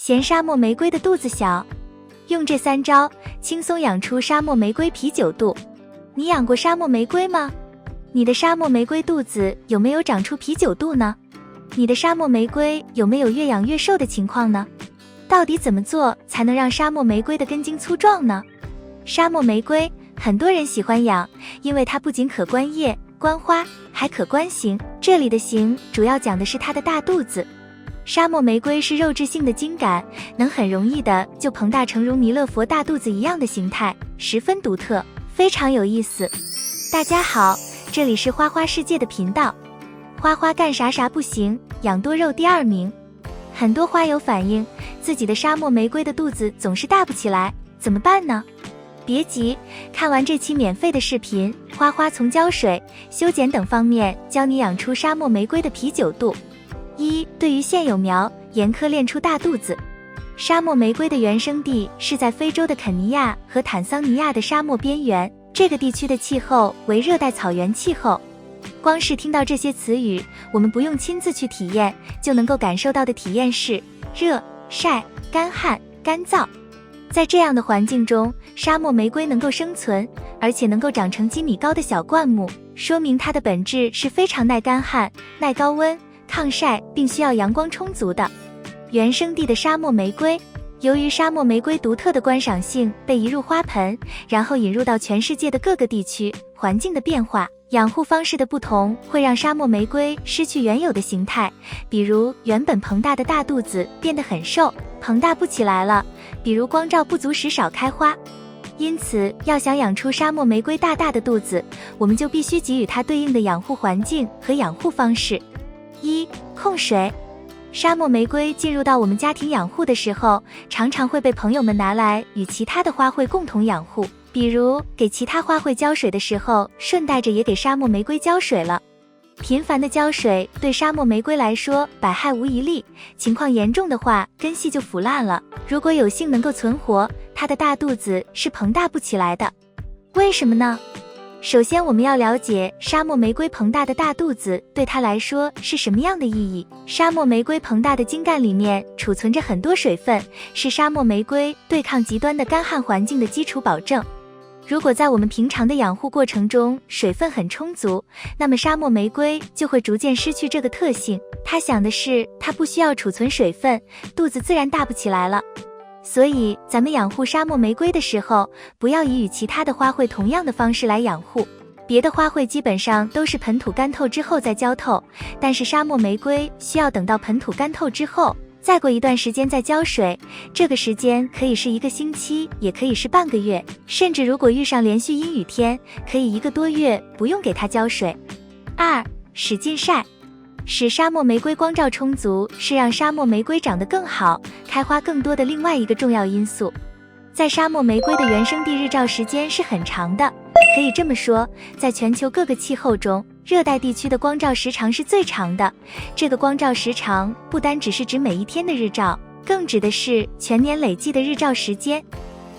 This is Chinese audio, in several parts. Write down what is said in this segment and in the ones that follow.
嫌沙漠玫瑰的肚子小，用这3招轻松养出沙漠玫瑰啤酒肚。你养过沙漠玫瑰吗？你的沙漠玫瑰肚子有没有长出啤酒肚呢？你的沙漠玫瑰有没有越养越瘦的情况呢？到底怎么做才能让沙漠玫瑰的根茎粗壮呢？沙漠玫瑰很多人喜欢养，因为它不仅可观叶、观花，还可观形。这里的形主要讲的是它的大肚子。沙漠玫瑰是肉质性的茎秆，能很容易的就膨大成如弥勒佛大肚子一样的形态，十分独特，非常有意思。大家好，这里是花花世界的频道。花花干啥啥不行，养多肉第2名。很多花友反映自己的沙漠玫瑰的肚子总是大不起来，怎么办呢？别急，看完这期免费的视频，花花从浇水、修剪等方面教你养出沙漠玫瑰的啤酒肚。1. 对于现有苗，严苛练出大肚子。沙漠玫瑰的原生地是在非洲的肯尼亚和坦桑尼亚的沙漠边缘，这个地区的气候为热带草原气候。光是听到这些词语，我们不用亲自去体验，就能够感受到的体验是热、晒、干旱、干燥。在这样的环境中，沙漠玫瑰能够生存，而且能够长成几米高的小灌木，说明它的本质是非常耐干旱、耐高温、抗晒，并需要阳光充足的。原生地的沙漠玫瑰，由于沙漠玫瑰独特的观赏性被移入花盆，然后引入到全世界的各个地区，环境的变化、养护方式的不同，会让沙漠玫瑰失去原有的形态，比如原本膨大的大肚子变得很瘦，膨大不起来了，比如光照不足时少开花。因此，要想养出沙漠玫瑰大大的肚子，我们就必须给予它对应的养护环境和养护方式。1. 控水。沙漠玫瑰进入到我们家庭养护的时候，常常会被朋友们拿来与其他的花卉共同养护，比如给其他花卉浇水的时候，顺带着也给沙漠玫瑰浇水了。频繁的浇水对沙漠玫瑰来说百害无一利，情况严重的话，根系就腐烂了。如果有幸能够存活，它的大肚子是膨大不起来的。为什么呢？首先，我们要了解沙漠玫瑰膨大的大肚子对它来说是什么样的意义。沙漠玫瑰膨大的茎干里面储存着很多水分，是沙漠玫瑰对抗极端的干旱环境的基础保证。如果在我们平常的养护过程中水分很充足，那么沙漠玫瑰就会逐渐失去这个特性。它想的是它不需要储存水分，肚子自然大不起来了。所以咱们养护沙漠玫瑰的时候，不要以与其他的花卉同样的方式来养护。别的花卉基本上都是盆土干透之后再浇透，但是沙漠玫瑰需要等到盆土干透之后，再过一段时间再浇水。这个时间可以是1个星期，也可以是半个月，甚至如果遇上连续阴雨天，可以1个多月不用给它浇水。2. 使劲晒。使沙漠玫瑰光照充足，是让沙漠玫瑰长得更好、开花更多的另外一个重要因素。在沙漠玫瑰的原生地日照时间是很长的，可以这么说，在全球各个气候中，热带地区的光照时长是最长的。这个光照时长不单只是指每一天的日照，更指的是全年累计的日照时间。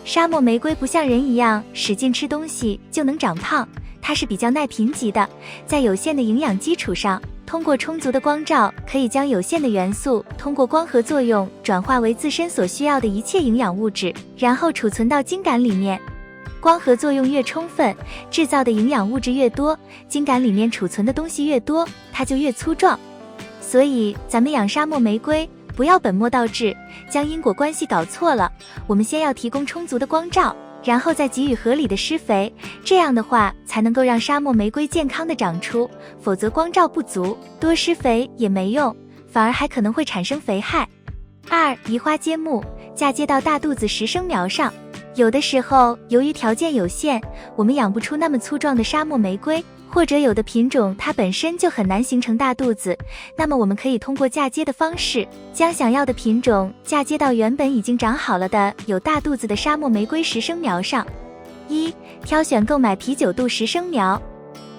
沙漠玫瑰不像人一样使劲吃东西就能长胖，它是比较耐贫瘠的，在有限的营养基础上，通过充足的光照，可以将有限的元素通过光合作用转化为自身所需要的一切营养物质，然后储存到茎秆里面。光合作用越充分，制造的营养物质越多，茎秆里面储存的东西越多，它就越粗壮。所以咱们养沙漠玫瑰，不要本末倒置，将因果关系搞错了。我们先要提供充足的光照，然后再给予合理的施肥，这样的话才能够让沙漠玫瑰健康的长出，否则光照不足，多施肥也没用，反而还可能会产生肥害。2. 移花接木，嫁接到大肚子实生苗上。有的时候由于条件有限，我们养不出那么粗壮的沙漠玫瑰，或者有的品种它本身就很难形成大肚子，那么我们可以通过嫁接的方式，将想要的品种嫁接到原本已经长好了的有大肚子的沙漠玫瑰实生苗上。1. 挑选购买啤酒肚实生苗。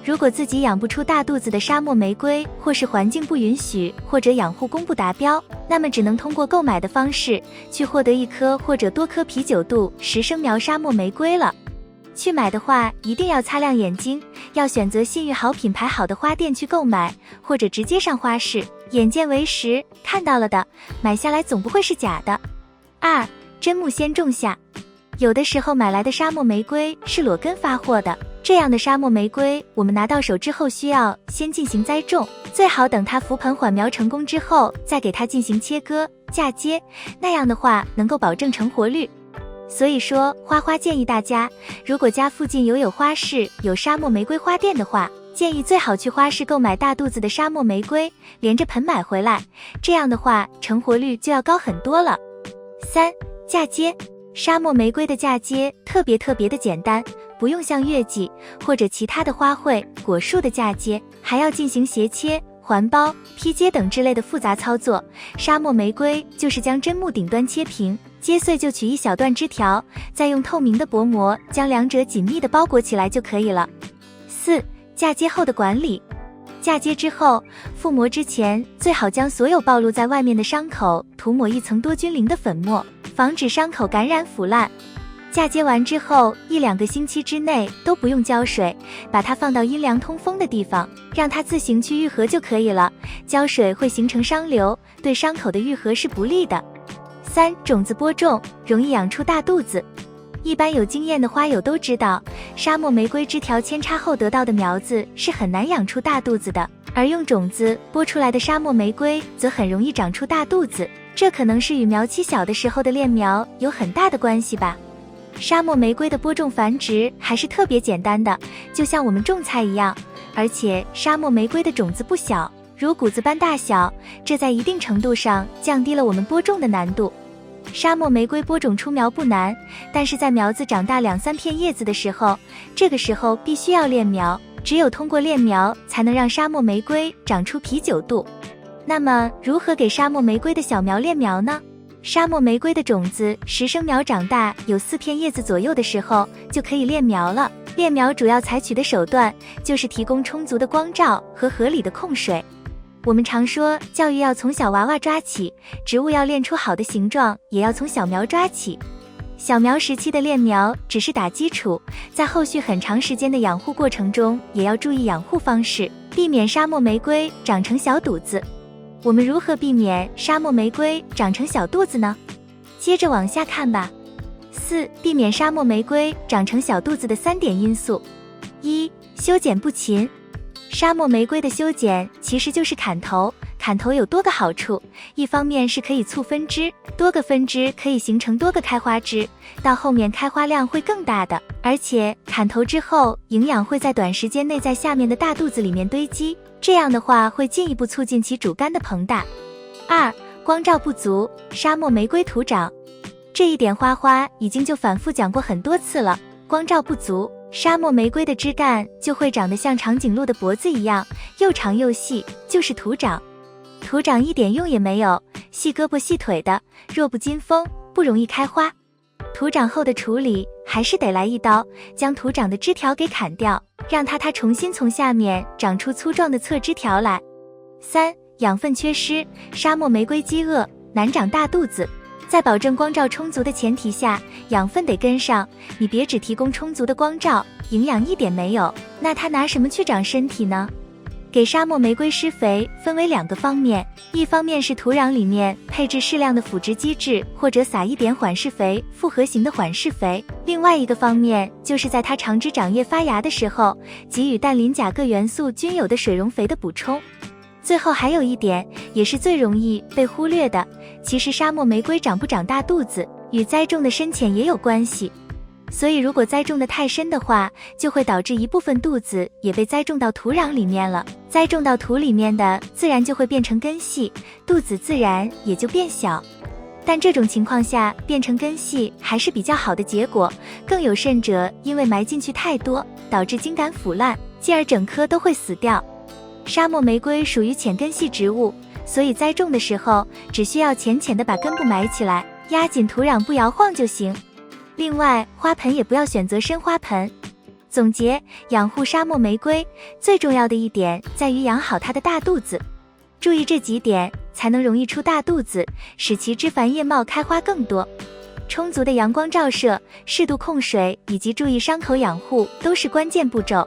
如果自己养不出大肚子的沙漠玫瑰，或是环境不允许，或者养护公布达标，那么只能通过购买的方式去获得1颗或者多颗啤酒肚实生苗沙漠玫瑰了。去买的话一定要擦亮眼睛，要选择信誉好、品牌好的花店去购买，或者直接上花市，眼见为实，看到了的买下来总不会是假的。2. 砧木先种下。有的时候买来的沙漠玫瑰是裸根发货的，这样的沙漠玫瑰我们拿到手之后需要先进行栽种，最好等它浮盆缓苗成功之后再给它进行切割嫁接，那样的话能够保证成活率。所以说花花建议大家，如果家附近有花市有沙漠玫瑰花店的话，建议最好去花市购买大肚子的沙漠玫瑰，连着盆买回来，这样的话成活率就要高很多了。3. 嫁接。沙漠玫瑰的嫁接特别的简单，不用像月季或者其他的花卉、果树的嫁接，还要进行斜切、环包、劈接等之类的复杂操作。沙漠玫瑰就是将砧木顶端切平，切碎就取一小段枝条，再用透明的薄膜将两者紧密的包裹起来就可以了。4. 嫁接后的管理。嫁接之后，覆膜之前最好将所有暴露在外面的伤口涂抹一层多菌灵的粉末，防止伤口感染腐烂。嫁接完之后1-2个星期之内都不用浇水，把它放到阴凉通风的地方，让它自行去愈合就可以了。浇水会形成伤瘤，对伤口的愈合是不利的。3. 种子播种，容易养出大肚子。一般有经验的花友都知道，沙漠玫瑰枝条扦插后得到的苗子是很难养出大肚子的，而用种子播出来的沙漠玫瑰则很容易长出大肚子，这可能是与苗期小的时候的恋苗有很大的关系吧。沙漠玫瑰的播种繁殖还是特别简单的，就像我们种菜一样，而且沙漠玫瑰的种子不小，如谷子般大小，这在一定程度上降低了我们播种的难度。沙漠玫瑰播种出苗不难，但是在苗子长大2-3片叶子的时候，这个时候必须要炼苗，只有通过炼苗才能让沙漠玫瑰长出啤酒肚。那么如何给沙漠玫瑰的小苗炼苗呢？沙漠玫瑰的种子实生苗长大有4片叶子左右的时候就可以炼苗了。炼苗主要采取的手段就是提供充足的光照和合理的控水。我们常说教育要从小娃娃抓起，植物要练出好的形状也要从小苗抓起。小苗时期的炼苗只是打基础，在后续很长时间的养护过程中也要注意养护方式，避免沙漠玫瑰长成小肚子。我们如何避免沙漠玫瑰长成小肚子呢？接着往下看吧。4. 避免沙漠玫瑰长成小肚子的3点因素。1. 修剪不勤。沙漠玫瑰的修剪其实就是砍头，砍头有多个好处，一方面是可以促分枝，多个分枝可以形成多个开花枝，到后面开花量会更大的，而且砍头之后营养会在短时间内在下面的大肚子里面堆积，这样的话会进一步促进其主干的膨大。2. 光照不足，沙漠玫瑰徒长。这一点花花已经就反复讲过很多次了，光照不足，沙漠玫瑰的枝干就会长得像长颈鹿的脖子一样，又长又细，就是徒长。徒长一点用也没有，细胳膊细腿的，弱不禁风，不容易开花。徒长后的处理还是得来一刀，将徒长的枝条给砍掉，让它重新从下面长出粗壮的侧枝条来。3. 养分缺失，沙漠玫瑰饥饿，难长大肚子。在保证光照充足的前提下，养分得跟上，你别只提供充足的光照，营养一点没有，那它拿什么去长身体呢？给沙漠玫瑰施肥分为2个方面，一方面是土壤里面配置适量的腐殖机制，或者撒一点缓释肥，复合型的缓释肥；另外一个方面就是在它长枝长叶发芽的时候，给予氮磷钾各元素均有的水溶肥的补充。最后还有一点，也是最容易被忽略的，其实沙漠玫瑰长不长大肚子与栽种的深浅也有关系。所以如果栽种的太深的话，就会导致一部分肚子也被栽种到土壤里面了，栽种到土里面的自然就会变成根系，肚子自然也就变小。但这种情况下变成根系还是比较好的结果，更有甚者因为埋进去太多，导致茎秆腐烂，进而整棵都会死掉。沙漠玫瑰属于浅根系植物，所以栽种的时候只需要浅浅的把根部埋起来，压紧土壤不摇晃就行。另外花盆也不要选择深花盆。总结，养护沙漠玫瑰最重要的一点在于养好它的大肚子，注意这几点才能容易出大肚子，使其枝繁叶茂，开花更多。充足的阳光照射，适度控水以及注意伤口养护都是关键步骤。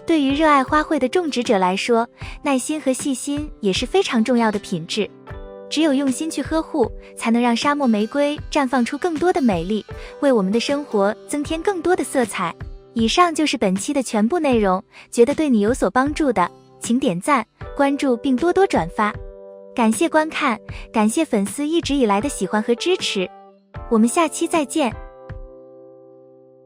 对于热爱花卉的种植者来说，耐心和细心也是非常重要的品质。只有用心去呵护，才能让沙漠玫瑰绽放出更多的美丽，为我们的生活增添更多的色彩。以上就是本期的全部内容，觉得对你有所帮助的，请点赞、关注并多多转发。感谢观看，感谢粉丝一直以来的喜欢和支持，我们下期再见。